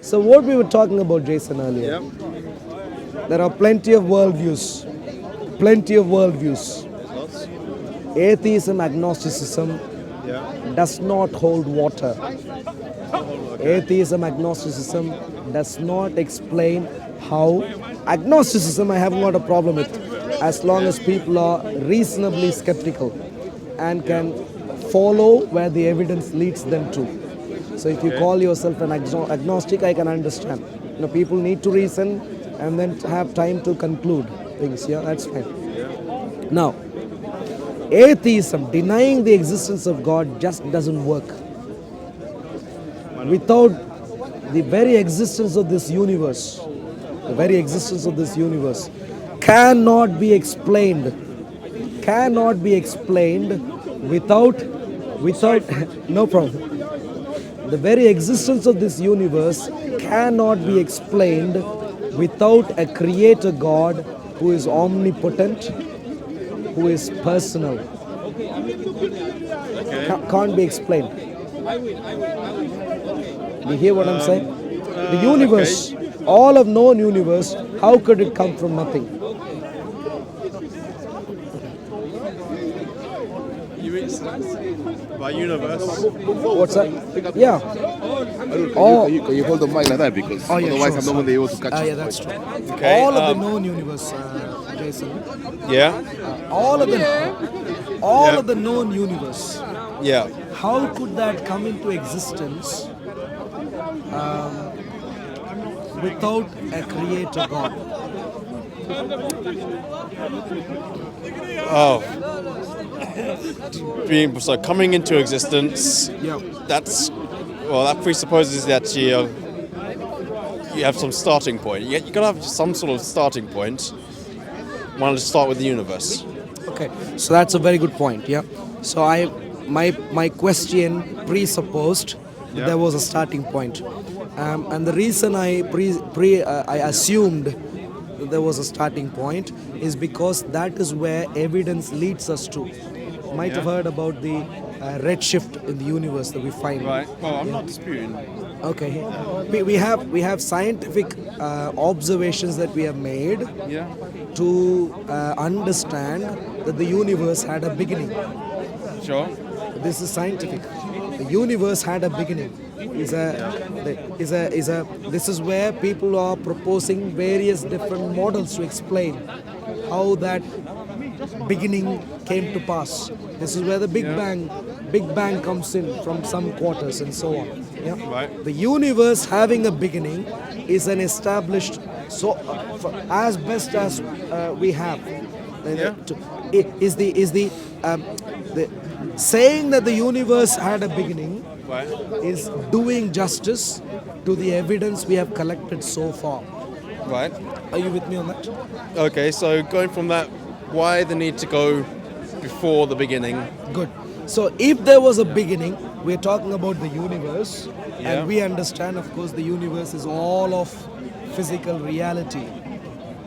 So what we were talking about, Jason, earlier, there are plenty of worldviews. Plenty of worldviews. Atheism, agnosticism does not hold water. Atheism, agnosticism does not explain how. Agnosticism, I haven't got a problem with, as long as people are reasonably skeptical and can follow where the evidence leads them to. So if you call yourself an agnostic, I can understand. People need to reason and then have time to conclude things. Yeah, that's fine. Now, atheism, denying the existence of God, just doesn't work. Without the very existence of this universe, cannot be explained without no problem. The very existence of this universe cannot be explained without a creator God who is omnipotent, who is personal. Can't be explained. You hear what I'm saying? The universe, all of known universe, how could it come from nothing? By universe. What's that? Yeah. Can you hold the mic like that, because otherwise sure, I'm not going to be able to catch it. Yeah, that's true. Okay, all of the known universe, Jason. Yeah. All of the known universe. Yeah. How could that come into existence without a creator God? So coming into existence, Yeah. that presupposes that you have some starting point. You gotta have some sort of starting point. Why not start with the universe? Okay, so that's a very good point. Yeah. So my question presupposed that there was a starting point, and the reason I assumed that there was a starting point is because that is where evidence leads us to. You might have heard about the redshift in the universe that we find. Right. Well, I'm not disputing. Okay. We have scientific observations that we have made to understand that the universe had a beginning. Sure. This is scientific. The universe had a beginning. This is where people are proposing various different models to explain how that beginning came to pass. This is where the Big Bang comes in from some quarters and so on. Yeah? Right. The universe having a beginning is an established, as best as we have. Is the saying that the universe had a beginning is doing justice to the evidence we have collected so far. Right. Are you with me on that? Okay, so going from that, why the need to go before the beginning? Good. So if there was a beginning, we're talking about the universe, and we understand, of course, the universe is all of physical reality.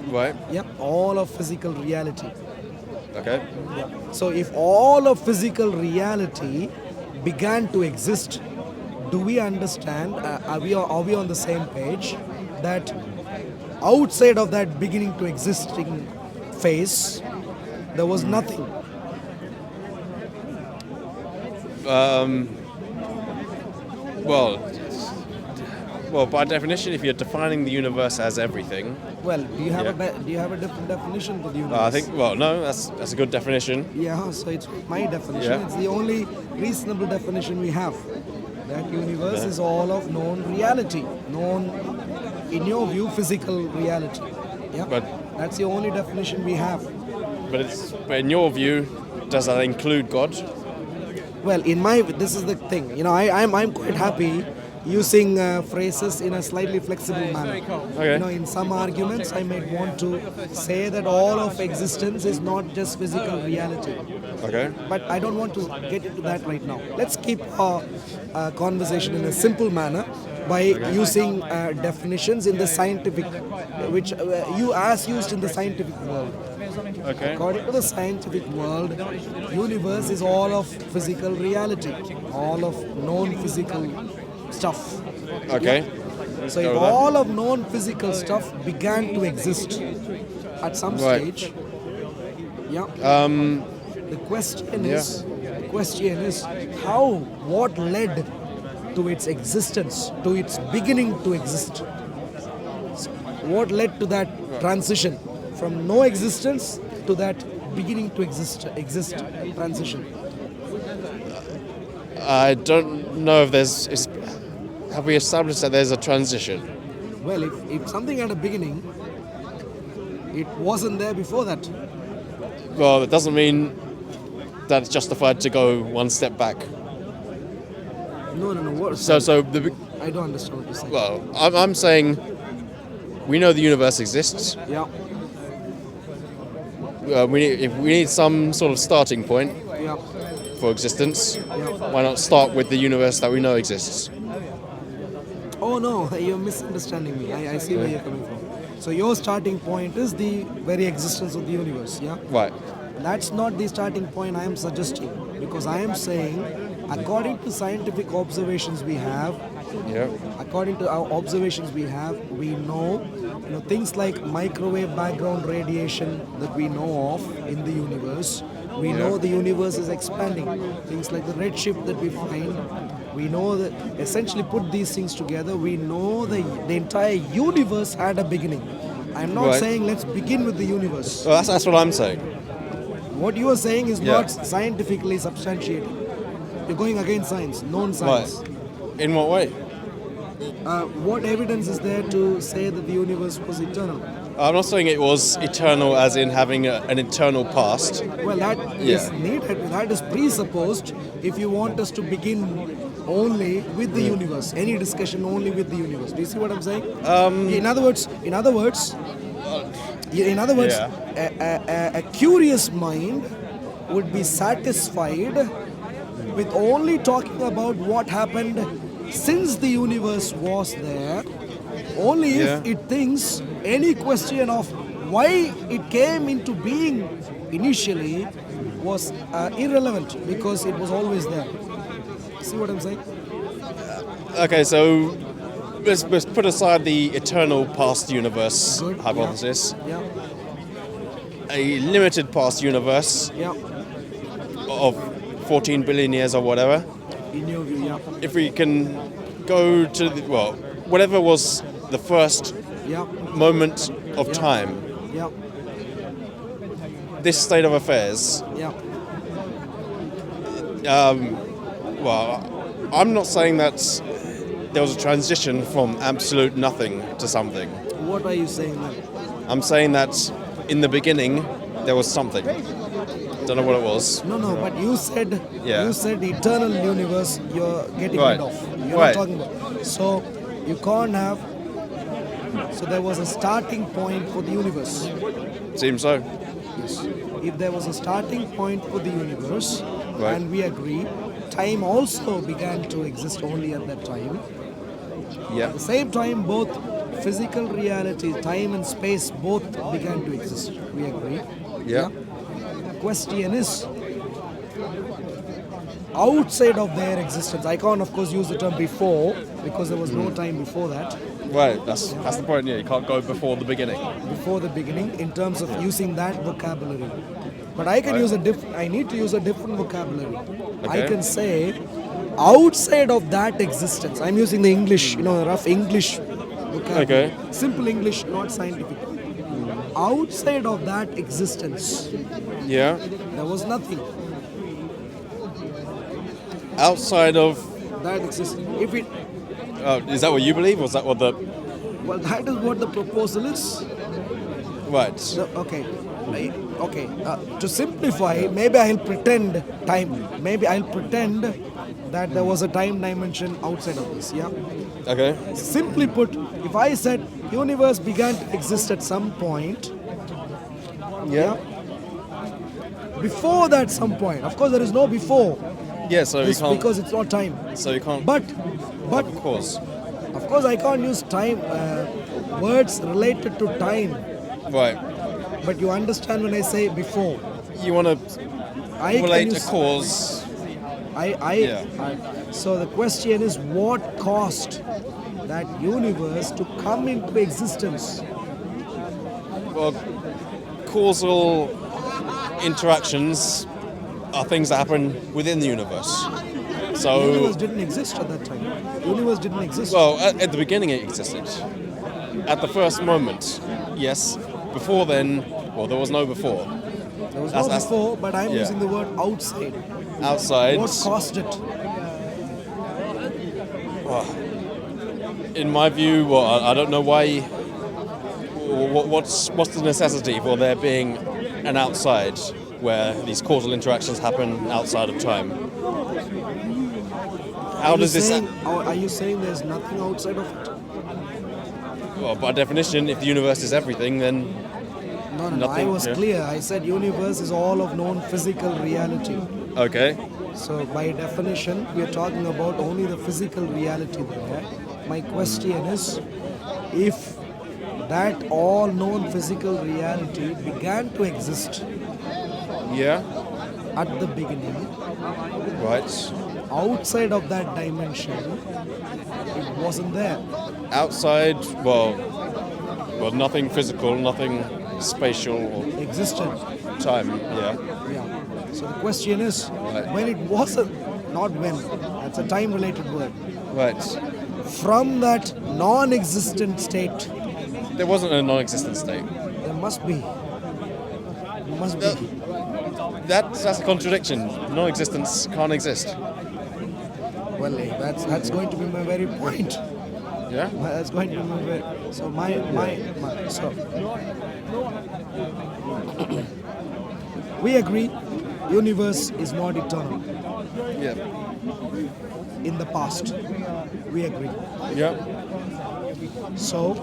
Right. Yeah, all of physical reality. Okay. Yeah. So if all of physical reality began to exist, do we understand, are we on the same page, that outside of that beginning to existing phase, there was nothing? Well, by definition, if you're defining the universe as everything. Well, do you have a different definition for the universe? I think. Well, no, that's a good definition. Yeah, so it's my definition. Yeah. It's the only reasonable definition we have. That universe is all of known reality, known, in your view, physical reality. Yeah, But that's the only definition we have. but in your view, does that include God? Well, this is the thing. I'm quite happy using phrases in a slightly flexible manner. Okay. In some arguments, I might want to say that all of existence is not just physical reality. Okay. But I don't want to get into that right now. Let's keep our conversation in a simple manner by using definitions in the scientific, which as used in the scientific world. Okay. According to the scientific world, universe is all of physical reality, all of known physical stuff. Okay. So if Go with that. all of non-physical stuff began to exist at some Right. stage, yeah. The Yeah. question is how, what led to its existence, to its beginning to exist? So what led to that transition from no existence to that beginning to exist transition? I don't know if have we established that there's a transition? Well, if something had a beginning, it wasn't there before that. Well, it doesn't mean that it's justified to go one step back. No. What? So I don't understand what you're saying. well, I'm saying we know the universe exists. Yeah. If we need some sort of starting point Yeah. for existence, Yeah. why not start with the universe that we know exists? Oh no, you're misunderstanding me. I see where you're coming from. So your starting point is the very existence of the universe, yeah? Right. That's not the starting point I am suggesting, because I am saying, according to scientific observations we have, Yeah. according to our observations we know, things like microwave background radiation that we know of in the universe. We know the universe is expanding. Things like the redshift that we find, we know that essentially put these things together, we know the entire universe had a beginning. I'm not Right. saying let's begin with the universe. Well, that's what I'm saying. What you are saying is Yeah. not scientifically substantiated. You're going against science, known science. In what way? What evidence is there to say that the universe was eternal? I'm not saying it was eternal as in having an eternal past. Well, that Yeah. is needed. That is presupposed if you want us to begin only with the universe. Any discussion only with the universe. Do you see what I'm saying? In other words, a curious mind would be satisfied with only talking about what happened since the universe was there, only if Yeah. it thinks any question of why it came into being initially was irrelevant because it was always there. See what I'm saying? Okay, so let's put aside the eternal past universe Good, hypothesis. Yeah, A limited past universe yeah. of 14 billion years or whatever. In your view, yeah, If we can go to whatever was the first yeah, moment of time, yeah, this state of affairs. yeah. Well, I'm not saying that there was a transition from absolute nothing to something. What are you saying then? I'm saying that in the beginning there was something. Don't know what it was. No, but you said eternal universe. You're getting Right. rid of. You're Right. not talking about. So you can't have. So there was a starting point for the universe. Seems so. Yes. If there was a starting point for the universe, Right. and we agree, time also began to exist only at that time. Yeah. At the same time, both physical reality, time and space, both began to exist. We agree. Yeah. Question is, outside of their existence, I can't of course use the term before because there was no time before that, Right. That's the point. Yeah. You can't go before the beginning. before the beginning in terms of using that vocabulary. But I can Right. use I need to use a different vocabulary. I Okay. can say outside of that existence. I'm using the English, rough English vocabulary. Okay. Simple English, not scientific. Outside of that existence, Yeah. there was nothing. Outside of. That exists. If it Is that what you believe? Or is that what the? Well, that is what the proposal is. Right. So, okay. Okay. To simplify, maybe I'll pretend time. Maybe I'll pretend that there was a time dimension outside of this. Yeah. Okay. Simply put, if I said universe began to exist at some point, Yeah. before that some point. Of course, there is no before. Yeah. So you This, can't. because it's not time. So you can't. But of course. of course, I can't use time words related to time. Right. But you understand when I say before. You want to I can relate a use, cause. Yeah. so the question is, what caused that universe to come into existence? Well, causal interactions are things that happen within the universe. The So, universe didn't exist at that time. The universe didn't exist. well, at the beginning it existed. At the first moment, yes. Before then, well, there was no before. there was no that's- before, but I'm yeah. using the word outside. Outside, What caused it? in my view, well, I don't know why. What's the necessity for there being an outside where these causal interactions happen outside of time? How does this? Are you saying there's nothing outside of it? Well, by definition, if the universe is everything, then No. I Nothing, was yeah. clear. I said universe is all of known physical reality. okay. So by definition, we are talking about only the physical reality there. My question is, if that all known physical reality began to exist Yeah. at the beginning, Right. outside of that dimension, it wasn't there. Outside, well, nothing physical, nothing spatial or Existed. time. Yeah. Yeah. So the question is, Right. when it wasn't, not when, that's a time-related word. Right. From that non-existent state, There wasn't a non-existent state. there must be. There must be. That's a contradiction. Non-existence can't exist. Well, that's going to be my very point. Yeah. That's going to be my very. So so we agree, universe is not eternal. Yeah. In the past, we agree. Yeah. So,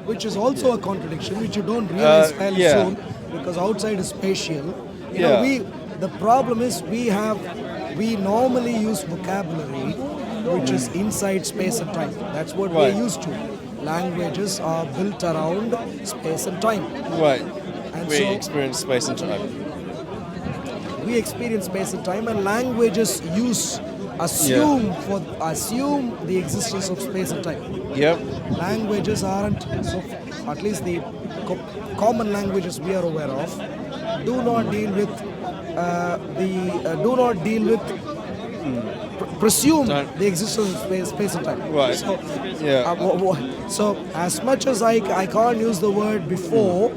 which is also a contradiction, which you don't realize fairly yeah. soon, because outside is spatial. You Yeah. know, the problem is we normally use vocabulary which is inside space and time. That's what Right. we're used to. Languages are built around space and time. Right. And We so experience space and time. we experience space and time, and languages assume the existence of space and time. Yep. Languages aren't, so at least the common languages we are aware of, do not deal with presume Time. the existence of space and time. Right. So, Yeah. so as much as I can't use the word before,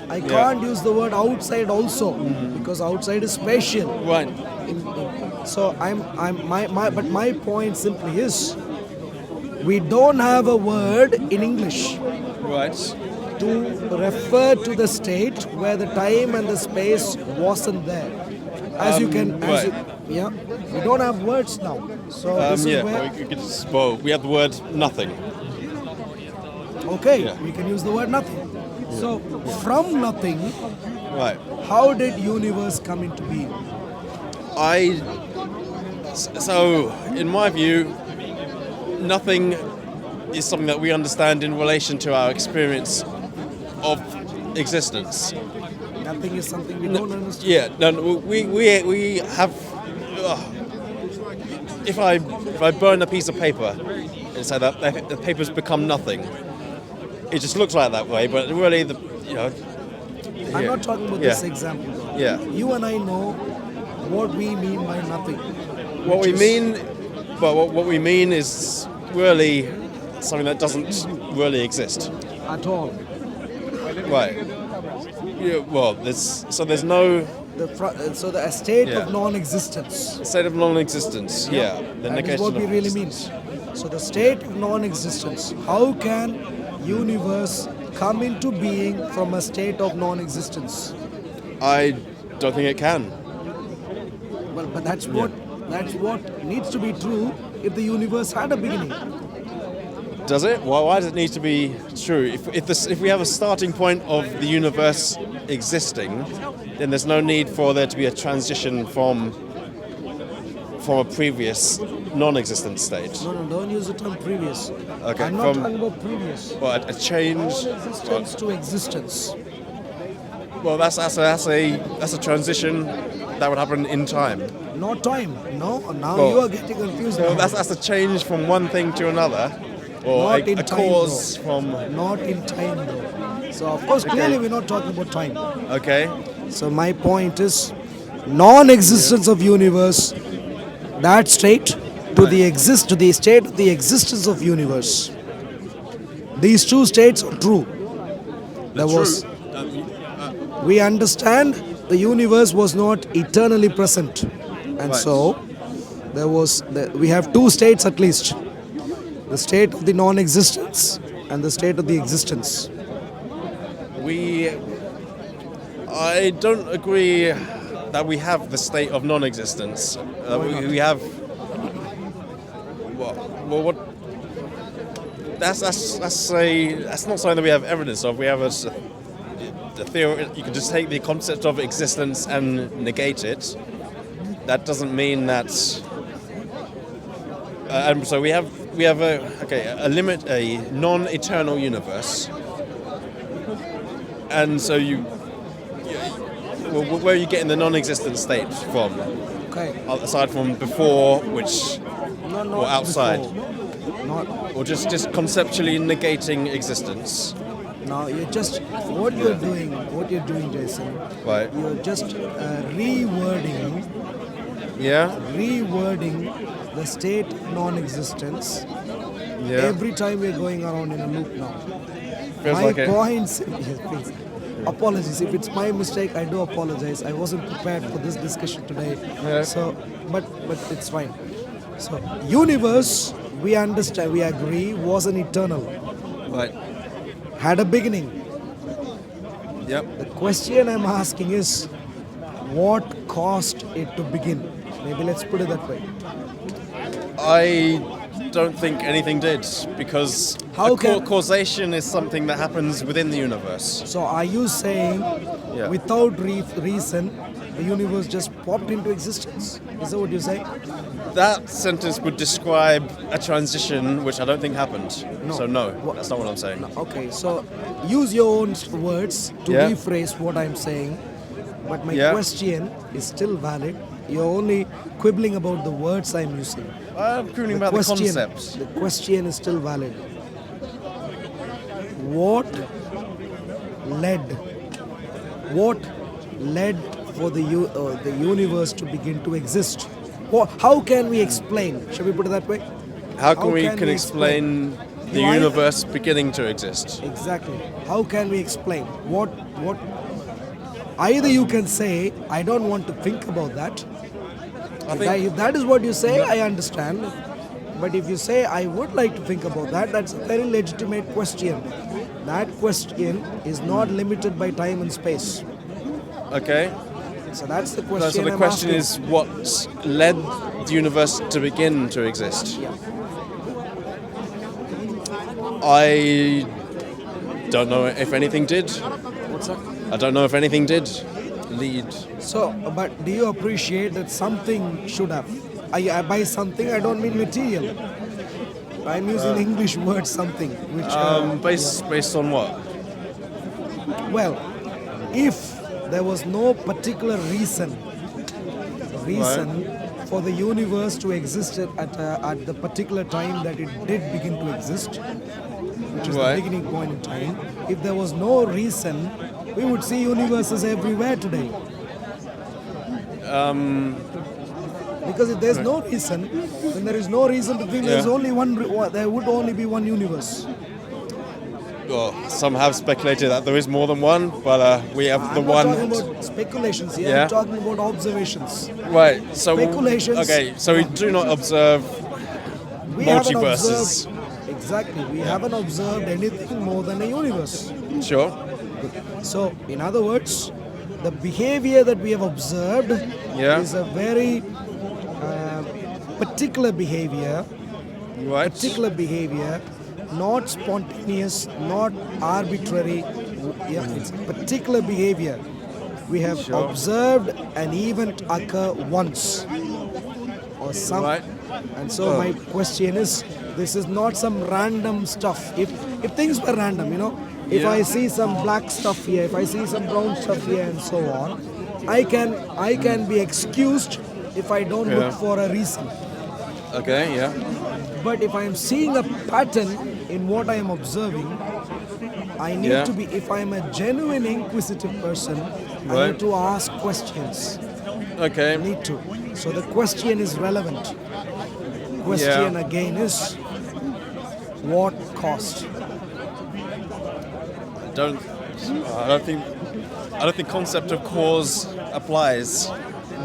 I can't use the word outside also, because outside is spatial. Right. So but my point simply is, we don't have a word in English Right. to refer to the state where the time and the space wasn't there. As you can, right. we don't have words now. So this is Yeah. where, We have the word nothing. okay, Yeah. we can use the word nothing. So from nothing, Right. how did universe come into being? So, in my view, nothing is something that we understand in relation to our experience of existence. Nothing is something we don't understand. Yeah, no, we have. If I burn a piece of paper and say that the paper's become nothing, it just looks like that way, but really, I'm not talking about this example. Though. Yeah. You and I know what we mean by nothing. What which we is- mean, well, what we mean is really something that doesn't really exist. at all. Right. Yeah, well, there's no So the state Yeah. of non-existence. state of non-existence. Yeah. The That is negation what we of really existence. mean. So the state of non-existence. How can universe come into being from a state of non-existence? I don't think it can. Well, but that's what needs to be true if the universe had a beginning. Does it? Why does it need to be true? If we have a starting point of the universe existing, then there's no need for there to be a transition from a previous non-existent state. No, don't use the term previous. Okay, I'm not talking about previous. Well, a change. Existence to existence. Well, that's a transition that would happen in time. Not time. No, now Well, you are getting confused. So now. that's a change from one thing to another, or Not in a time, cause though. from. Not in time though. So of course, clearly we're not talking about time. Okay. So my point is, non-existence of universe, that state to the state of the existence of universe. These two states are true. We understand the universe was not eternally present, and Right. so we have two states at least: the state of the non-existence and the state of the existence. I don't agree that we have the state of non-existence. We have. Well, what? That's not something that we have evidence of. We have the theory. You can just take the concept of existence and negate it. That doesn't mean that. And so we have a non-eternal universe. And so where are you getting the non-existent state from? Okay. Aside from before, which No, not or outside, before. Not or just conceptually negating existence, now. You're just what you're doing, Jason. right? You're just rewording Yeah, the state of non-existence. yeah. Every time we're going around in a loop now. Feels My like it. points. Yes, please. Apologies if it's my mistake. I do apologize. I wasn't prepared for this discussion today. Yeah. So, but it's fine. So, universe, we understand, we agree, wasn't eternal. Right. Had a beginning. Yep. The question I'm asking is, what caused it to begin? Maybe let's put it that way. I don't think anything did, because How can- causation is something that happens within the universe. So, are you saying, Yeah. without reason, the universe just popped into existence? Is that what you're saying? That sentence would describe a transition which I don't think happened. No. So no, What- that's not what I'm saying. Okay, so use your own words to Yeah. rephrase what I'm saying. But my Yeah. question is still valid. You're only quibbling about the words I'm using. I'm quoting about the concept. The question is still valid. What led for the universe to begin to exist? How can we explain? Shall we put it that way? How can we can we explain the Why- universe beginning to exist? Exactly. How can we explain? What either you can say, I don't want to think about that. If that is what you say, I understand. But if you say, I would like to think about that, that's a very legitimate question. That question is not limited by time and space. Okay. So that's the question. So the I'm question asking. is, what led the universe to begin to exist? Yeah. I don't know if anything did. What's that? I don't know if anything did lead. So, but do you appreciate that something should have? By something, I don't mean material. I'm using English word something, which Based on what? well, if there was no particular reason for the universe to exist at the particular time that it did begin to exist, which is Right. the beginning point in time. If there was no reason, we would see universes everywhere today. Because if there's no reason, then there is no reason to think there's Yeah. only one. There would only be one universe. Well, some have speculated that there is more than one, but we have the I'm not one. talking about speculations here. Yeah. I'm talking about observations. Right. So Speculations. Okay. So we do not observe We haven't multiverses. observed, exactly. We haven't observed anything more than a universe. Sure. So, in other words, the behavior that we have observed Yeah. is a very particular behavior. Right. Particular behavior, not spontaneous, not arbitrary. Yeah, it's a particular behavior. We have Sure. observed an event occur once, or some. Right. And so my question is, this is not some random stuff. If things were random, If I see some black stuff here, if I see some brown stuff here, and so on, I can be excused if I don't look for a reason. Okay, yeah. But if I am seeing a pattern in what I am observing, I need to be. If I am a genuine inquisitive person, I need to ask questions. Okay. I need to. So the question is relevant. Question again is, what cost? I don't think concept of cause applies.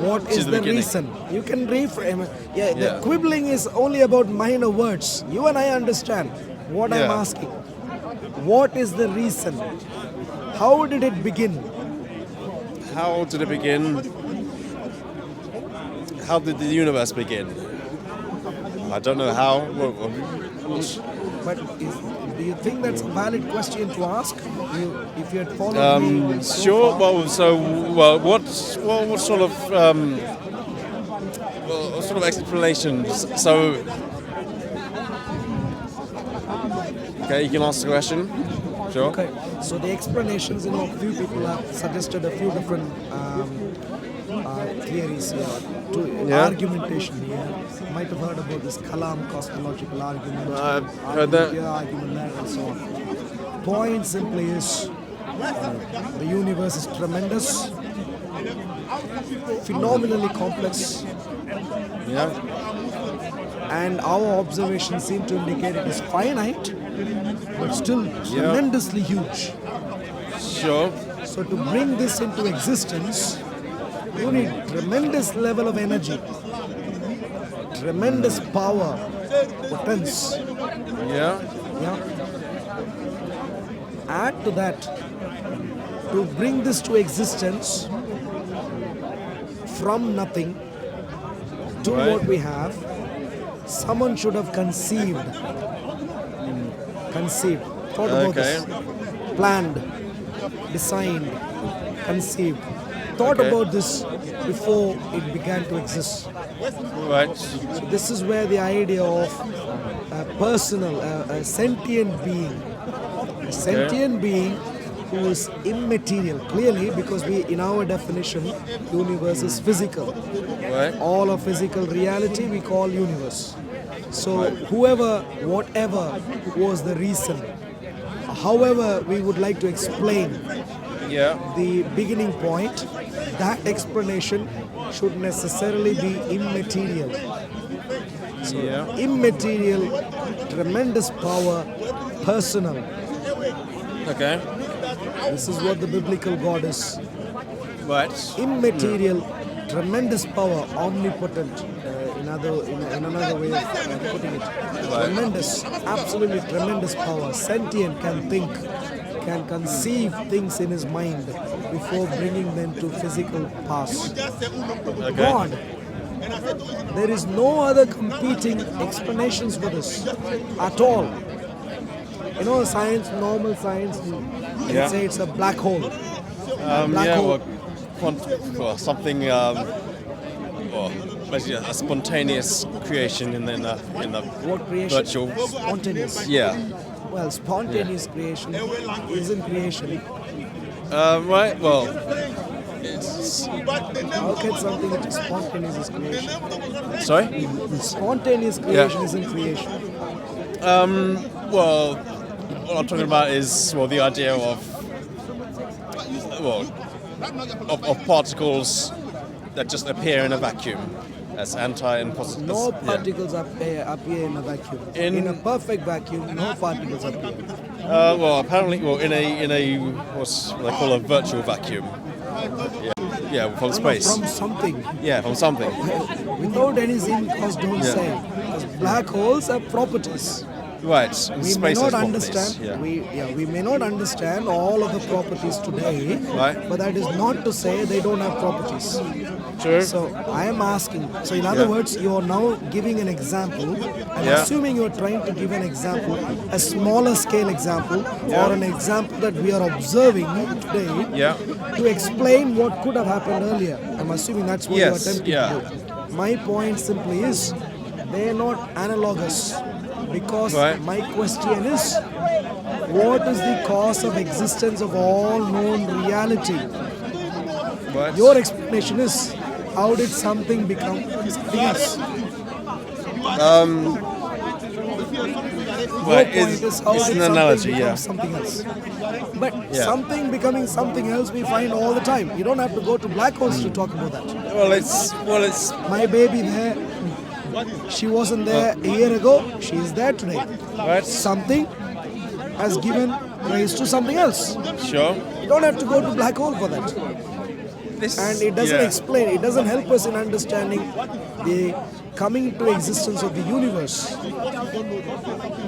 What is the reason? You can reframe it. Yeah, the quibbling is only about minor words. You and I understand what I'm asking. What is the reason? How did it begin? How did it begin? How did the universe begin? I don't know how. But do you think that's a valid question to ask? If you had followed me so sure. far? What sort of what sort of explanations? So, okay, you can ask the question. Sure. Okay. So the explanations, a few people have suggested a few different theories here, argumentation here. You might have heard about this Kalam cosmological argument, heard that. Argument there, and so on. Point simply is, the universe is tremendous, phenomenally complex, and our observations seem to indicate it is finite, but still tremendously huge. Sure. So to bring this into existence, you need tremendous level of energy, tremendous power, potence. Yeah. Add to that, to bring this to existence from nothing to what we have, someone should have conceived, thought about this, planned, designed, conceived, thought about this before it began to exist. Right. So this is where the idea of a personal, a sentient being who is immaterial, clearly, because in our definition, universe is physical. Right. All of physical reality we call universe. So whoever, whatever was the reason, however we would like to explain the beginning point, that explanation should necessarily be immaterial. So immaterial, tremendous power, personal. Okay. This is what the biblical God is. Right. Immaterial, tremendous power, omnipotent. In another way of putting it, tremendous, absolutely tremendous power. Sentient, can think, can conceive things in his mind before bringing them to physical pass. God, there is no other competing explanations for this at all. Science, normal science, can say it's a black hole. Something. Basically, a spontaneous creation in the what creation? virtual. Spontaneous. Yeah. Well, spontaneous creation isn't creation. Right. Well, it's. How can something which is spontaneous is creation? Sorry. Spontaneous creation isn't creation. Well, what I'm talking about is the idea of particles that just appear in a vacuum as anti and positive. No particles appear in a vacuum. In a perfect vacuum, no particles appear. Apparently, in a what's they call a virtual vacuum. From space. From something. Yeah, from something. Without any sin, because don't say. Because black holes have properties. Right. We may not understand. We may not understand all of the properties today. Right. But that is not to say they don't have properties. True. So I am asking. So in other words, you are now giving an example. I'm assuming you are trying to give an example, a smaller scale example, or an example that we are observing today to explain what could have happened earlier. I'm assuming that's what you are attempting to do. My point simply is, they are not analogous. Because Right. my question is, what is the cause of existence of all known reality? Right. Your explanation is, how did something become something else? Your Right, point it's- is, how it's did an something analogy, become yeah. something else? But Yeah. something becoming something else we find all the time. You don't have to go to black holes to talk about that. Well, it's My baby there, she wasn't there a year ago, she is there today. right. Something has given rise to something else. Sure. You don't have to go to black hole for that. This, And it doesn't yeah. explain, it doesn't help us in understanding the coming into existence of the universe.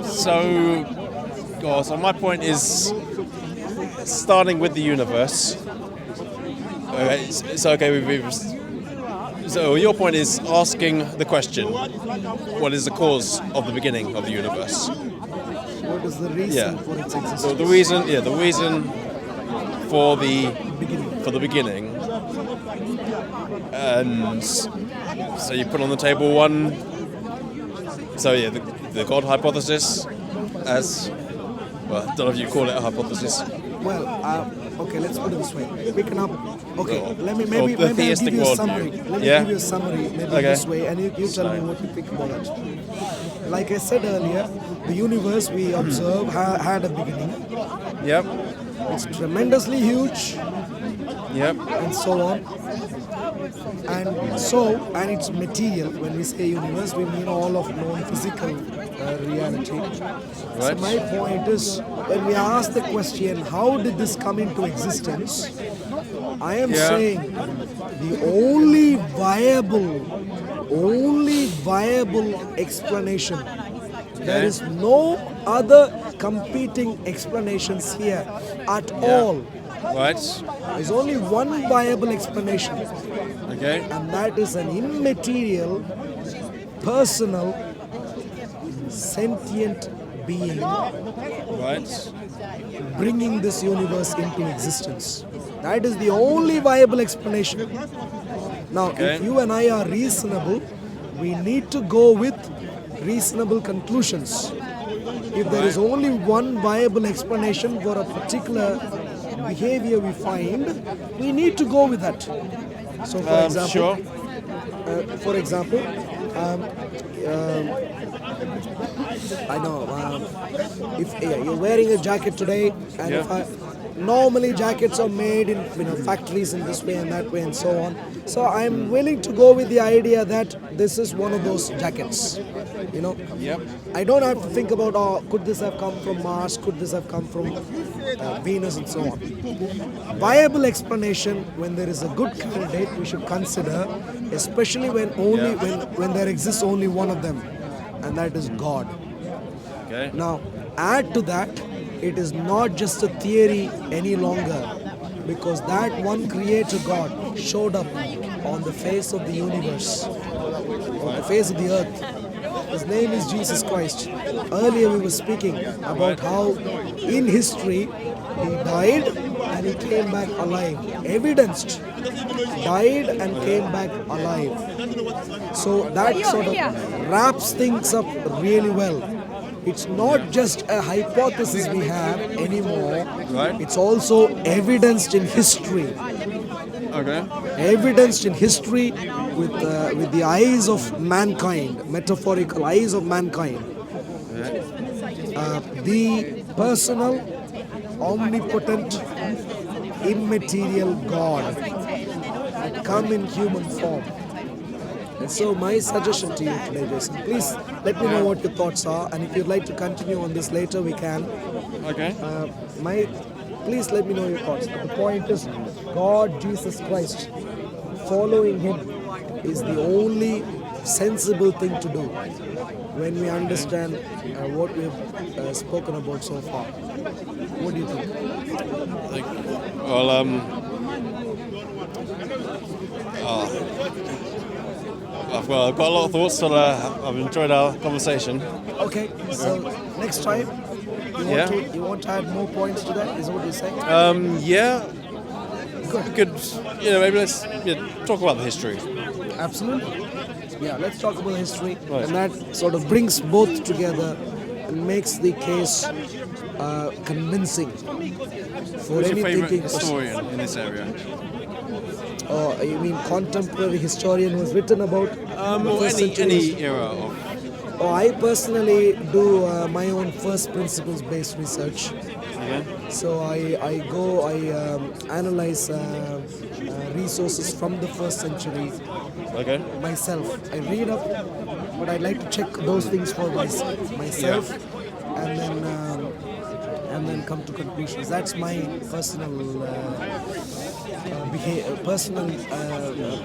So my point is, starting with the universe. Okay, it's okay. So your point is asking the question: what is the cause of the beginning of the universe? What is the reason Yeah. for its existence? So the reason for the Beginning. beginning, and so you put on the table one. So yeah, the God hypothesis, as well. I don't know if you call it a hypothesis. Well, okay, let's put it this way. We can okay, Or- let me or maybe the I'll theistic give you a worldview. summary. Let me Yeah? give you a summary maybe Okay. this way, and you tell me what you think about it. Like I said earlier, the universe we observe had a beginning. Yep. It's tremendously huge, Yep. and so on. And it's material. When we say universe, we mean all of known physical reality. So Right. my point is, when we ask the question, how did this come into existence? I am Yeah. saying the only viable explanation. There is no other competing explanations here at all. Right. There's only one viable explanation, Okay. and that is an immaterial, personal, sentient being Right. bringing this universe into existence. That is the only viable explanation. Now, Okay. if you and I are reasonable, we need to go with reasonable conclusions. If there is only one viable explanation for a particular behavior we find, we need to go with that. So, Sure. for example, I know if you're wearing a jacket today, and Yeah. normally jackets are made in factories in this way and that way and so on. So I'm willing to go with the idea that this is one of those jackets. Yep. I don't have to think about, could this have come from Mars? Could this have come from Venus and so on? Viable explanation, when there is a good candidate, we should consider, especially when there exists only one of them, and that is God. Okay. Now, add to that, it is not just a theory any longer, because that one creator God showed up on the face of the universe, on the face of the earth. His name is Jesus Christ. Earlier we were speaking about how in history he died and he came back alive. Evidenced. Died and came back alive. So that sort of wraps things up really well. It's not just a hypothesis we have anymore. Right. It's also evidenced in history. Okay. Evidenced in history with the eyes of mankind, metaphorical eyes of mankind. The personal, omnipotent, immaterial God had come in human form. And so my suggestion to you today, Jason, please let me know what your thoughts are, and if you'd like to continue on this later, we can. Okay. Please let me know your thoughts. But the point is, God, Jesus Christ, following Him is the only sensible thing to do when we understand what we have spoken about so far. What do you think? Well, I've got a lot of thoughts, but I've enjoyed our conversation. Okay, so next time, you want to add more points to that? Is that what you're saying? Yeah. Good. Could maybe let's talk about the history. Absolutely. Yeah, let's talk about history. Right. And that sort of brings both together and makes the case convincing for Who's any your favourite thinking person. historian in this area? Or you mean contemporary historian who has written about the Or first any centuries? era of. Oh, I personally do my own first principles based research. Yeah. So I analyze resources from the first century Okay. myself. I read up, but I like to check those things for myself, and then come to conclusions. That's my personal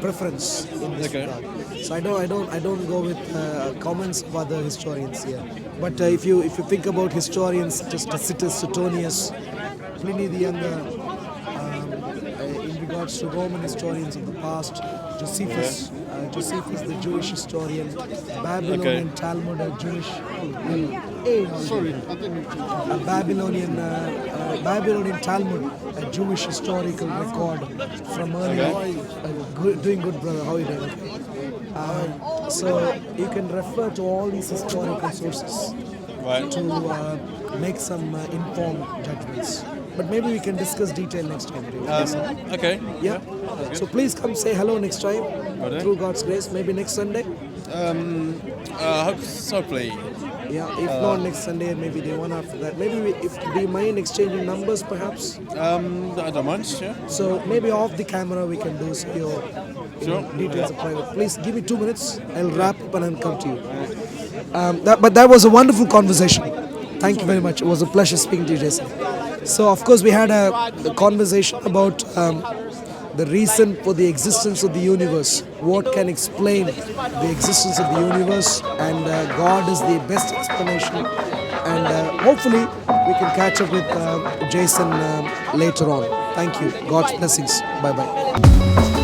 preference in this Okay. regard. So I don't go with comments of other historians here. But if you think about historians, just Tacitus, Suetonius, Pliny the Younger, in regards to Roman historians of the past, Josephus, the Jewish historian, Babylonian Talmud, a Jewish. Babylonian Talmud, a Jewish historical record from early. Doing good, brother. How are you doing? So you can refer to all these historical sources Right. to make some informed judgments. But maybe we can discuss detail next time. Okay. Yeah. So please come say hello next time. Righto. Through God's grace, maybe next Sunday. Hopefully. Yeah. If not next Sunday, maybe the one after that. Maybe do you mind exchanging numbers, perhaps? I don't mind. Yeah. So maybe off the camera we can do your Sure. details are private. Please give me 2 minutes. I'll wrap up and I'll come to you. But that was a wonderful conversation. Thank you very much. It was a pleasure speaking to you, Jason. So of course we had a conversation about the reason for the existence of the universe. What can explain the existence of the universe? And God is the best explanation. And hopefully we can catch up with Jason later on. Thank you. God's blessings. Bye bye.